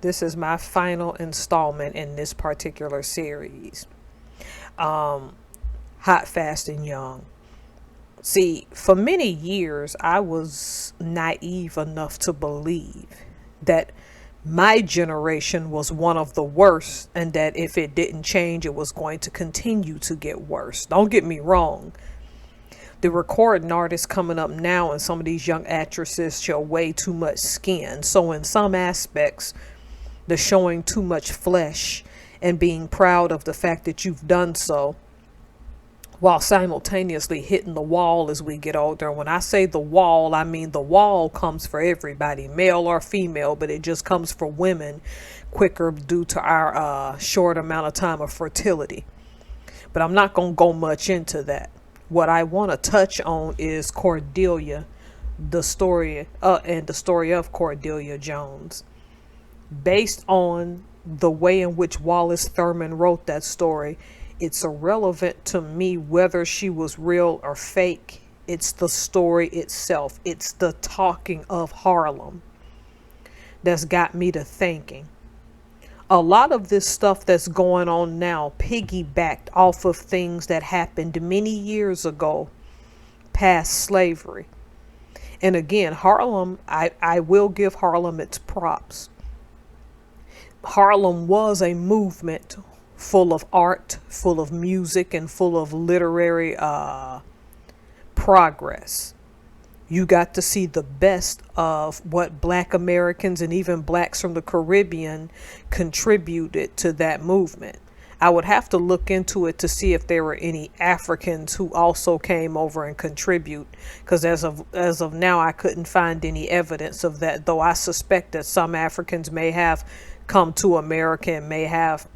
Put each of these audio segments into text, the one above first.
This is my final installment in this particular series. Hot, Fast, and Young. See, for many years, I was naive enough to believe that my generation was one of the worst, and that if it didn't change, it was going to continue to get worse. Don't get me wrong. The recording artists coming up now and some of these young actresses show way too much skin. So, in some aspects, the showing too much flesh and being proud of the fact that you've done so, while simultaneously hitting the wall as we get older. When I say the wall, I mean the wall comes for everybody, male or female, but it just comes for women quicker due to our short amount of time of fertility. But I'm not going to go much into that. What I want to touch on is Cordelia, the story and the story of Cordelia Jones. Based on the way in which Wallace Thurman wrote that story, it's irrelevant to me whether she was real or fake. It's the story itself. It's the talking of Harlem that's got me to thinking. A lot of this stuff that's going on now piggybacked off of things that happened many years ago past slavery. And again, Harlem, I will give Harlem its props. Harlem was a movement full of art, full of music, and full of literary progress. You got to see the best of what Black Americans and even blacks from the Caribbean contributed to that movement. I would have to look into it to see if there were any Africans who also came over and contribute, because as of now, I couldn't find any evidence of that, though I suspect that some Africans may have come to America and may have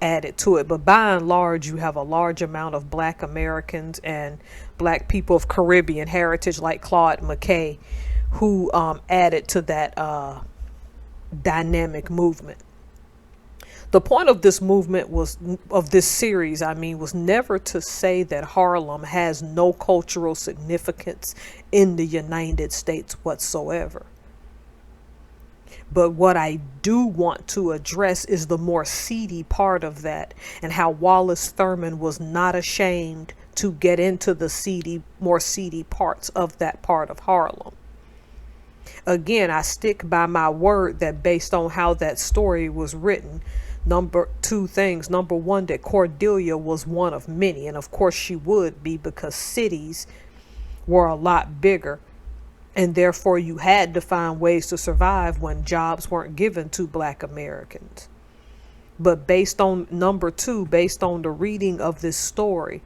added to it. But by and large, you have a large amount of Black Americans and Black people of Caribbean heritage like Claude McKay who added to that dynamic movement. The point of this movement of this series, was never to say that Harlem has no cultural significance in the United States whatsoever. But what I do want to address is the more seedy part of that, and how Wallace Thurman was not ashamed to get into the more seedy parts of that part of Harlem. Again, I stick by my word that based on how that story was written, two things. Number one, that Cordelia was one of many, and of course she would be, because cities were a lot bigger. And therefore, you had to find ways to survive when jobs weren't given to Black Americans. But based on number two, based on the reading of this story,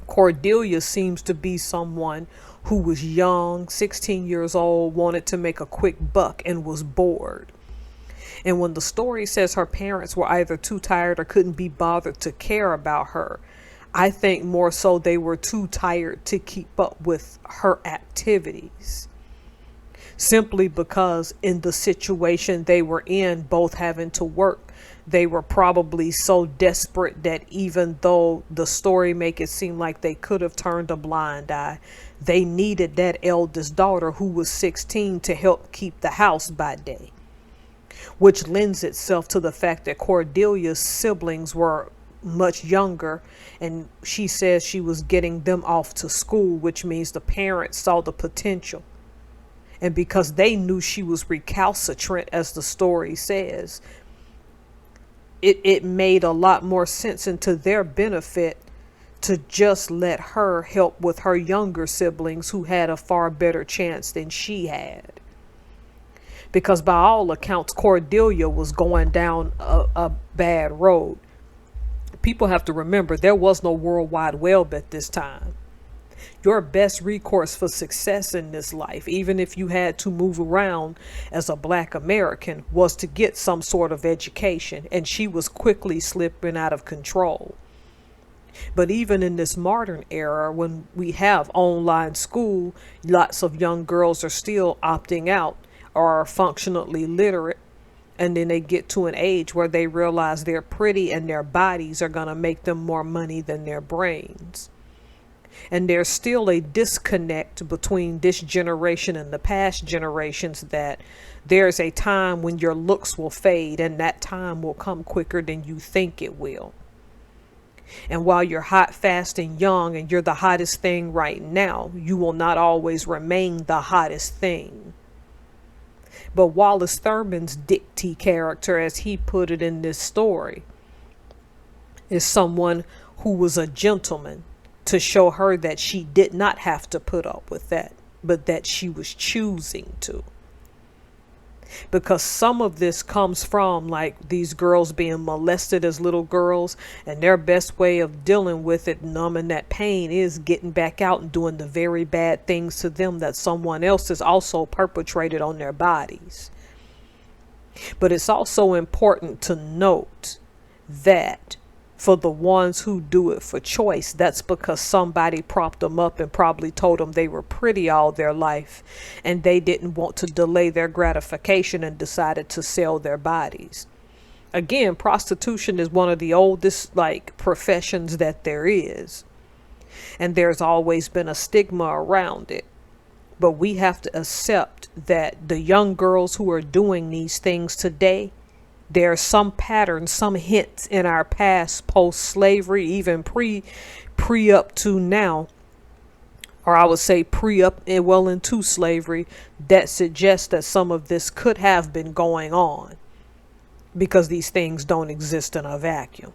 Cordelia seems to be someone who was young, 16 years old, wanted to make a quick buck, and was bored. And when the story says her parents were either too tired or couldn't be bothered to care about her, I think more so they were too tired to keep up with her activities. Simply because in the situation they were in, both having to work, they were probably so desperate that even though the story make it seem like they could have turned a blind eye, they needed that eldest daughter who was 16 to help keep the house by day. Which lends itself to the fact that Cordelia's siblings were much younger, and she says she was getting them off to school, which means the parents saw the potential. And because they knew she was recalcitrant, as the story says, it made a lot more sense and to their benefit to just let her help with her younger siblings who had a far better chance than she had. Because by all accounts, Cordelia was going down a bad road. People have to remember there was no World Wide Web at this time. Your best recourse for success in this life, even if you had to move around as a Black American, was to get some sort of education, and she was quickly slipping out of control. But even in this modern era, when we have online school, lots of young girls are still opting out or are functionally literate. And then they get to an age where they realize they're pretty and their bodies are going to make them more money than their brains. And there's still a disconnect between this generation and the past generations, that there's a time when your looks will fade, and that time will come quicker than you think it will. And while you're hot, fast, and young, and you're the hottest thing right now, you will not always remain the hottest thing. But Wallace Thurman's Dick character, as he put it in this story, is someone who was a gentleman, to show her that she did not have to put up with that, but that she was choosing to. Because some of this comes from, like, these girls being molested as little girls, and their best way of dealing with it, numbing that pain, is getting back out and doing the very bad things to them that someone else has also perpetrated on their bodies. But it's also important to note that for the ones who do it for choice, that's because somebody propped them up and probably told them they were pretty all their life, and they didn't want to delay their gratification and decided to sell their bodies. Again, prostitution is one of the oldest, like, professions that there is, and there's always been a stigma around it. But we have to accept that the young girls who are doing these things today, there are some patterns, some hints in our past, post-slavery, even pre up to now, or I would say pre up and well into slavery, that suggests that some of this could have been going on, because these things don't exist in a vacuum.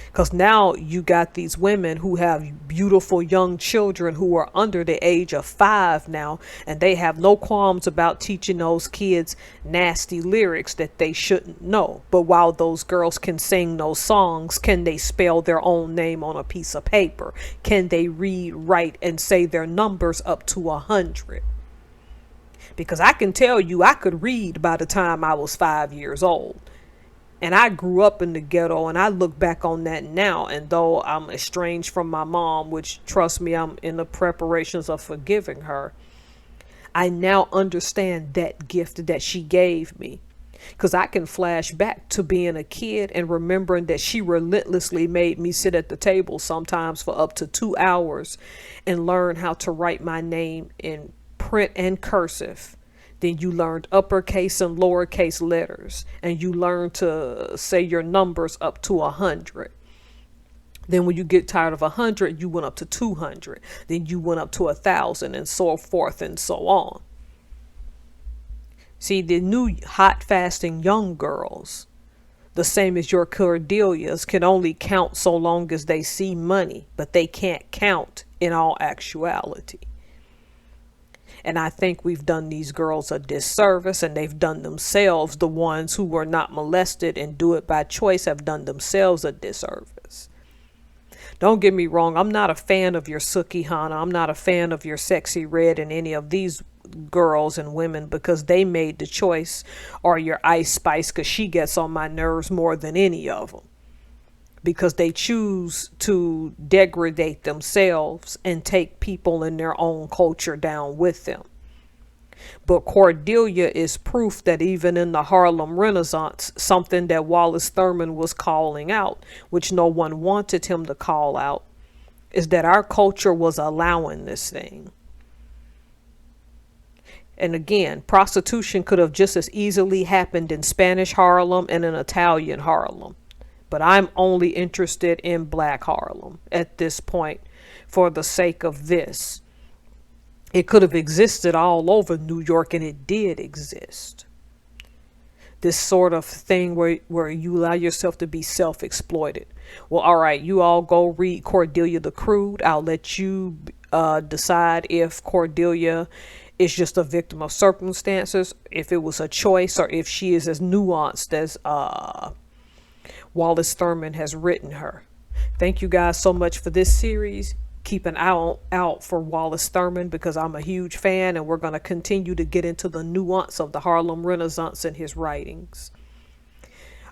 Because now you got these women who have beautiful young children who are under the age of 5 now, and they have no qualms about teaching those kids nasty lyrics that they shouldn't know. But while those girls can sing those songs, can they spell their own name on a piece of paper? Can they read, write, and say their numbers up to 100? Because I can tell you, I could read by the time I was 5 years old. And I grew up in the ghetto, and I look back on that now, and though I'm estranged from my mom, which, trust me, I'm in the preparations of forgiving her, I now understand that gift that she gave me. Because I can flash back to being a kid and remembering that she relentlessly made me sit at the table sometimes for up to 2 hours and learn how to write my name in print and cursive. Then you learned uppercase and lowercase letters, and you learned to say your numbers up to 100. Then when you get tired of 100, you went up to 200. Then you went up to 1,000, and so forth and so on. See, the new hot, fasting young girls, the same as your Cordelias, can only count so long as they see money, but they can't count in all actuality. And I think we've done these girls a disservice, and they've done themselves, the ones who were not molested and do it by choice, have done themselves a disservice. Don't get me wrong, I'm not a fan of your Suki Hana. I'm not a fan of your Sexy Red and any of these girls and women, because they made the choice, or your Ice Spice, because she gets on my nerves more than any of them. Because they choose to degrade themselves and take people in their own culture down with them. But Cordelia is proof that even in the Harlem Renaissance, something that Wallace Thurman was calling out, which no one wanted him to call out, is that our culture was allowing this thing. And again, prostitution could have just as easily happened in Spanish Harlem and in Italian Harlem. But I'm only interested in Black Harlem at this point for the sake of this. It could have existed all over New York, and it did exist. This sort of thing where you allow yourself to be self-exploited. Well, all right, you all go read Cordelia the Crude. I'll let you decide if Cordelia is just a victim of circumstances, if it was a choice, or if she is as nuanced as Wallace Thurman has written her. Thank you guys so much for this series. Keep an eye out for Wallace Thurman, because I'm a huge fan, and we're going to continue to get into the nuance of the Harlem Renaissance in his writings.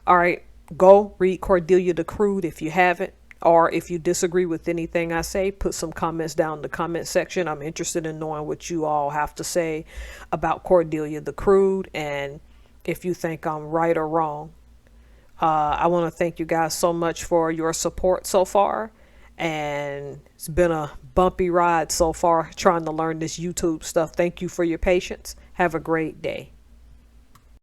All right, go read Cordelia the Crude if you haven't, or if you disagree with anything I say, put some comments down in the comment section. I'm interested in knowing what you all have to say about Cordelia the Crude, and if you think I'm right or wrong. I want to thank you guys so much for your support so far, And it's been a bumpy ride so far trying to learn this YouTube stuff. Thank you for your patience. Have a great day.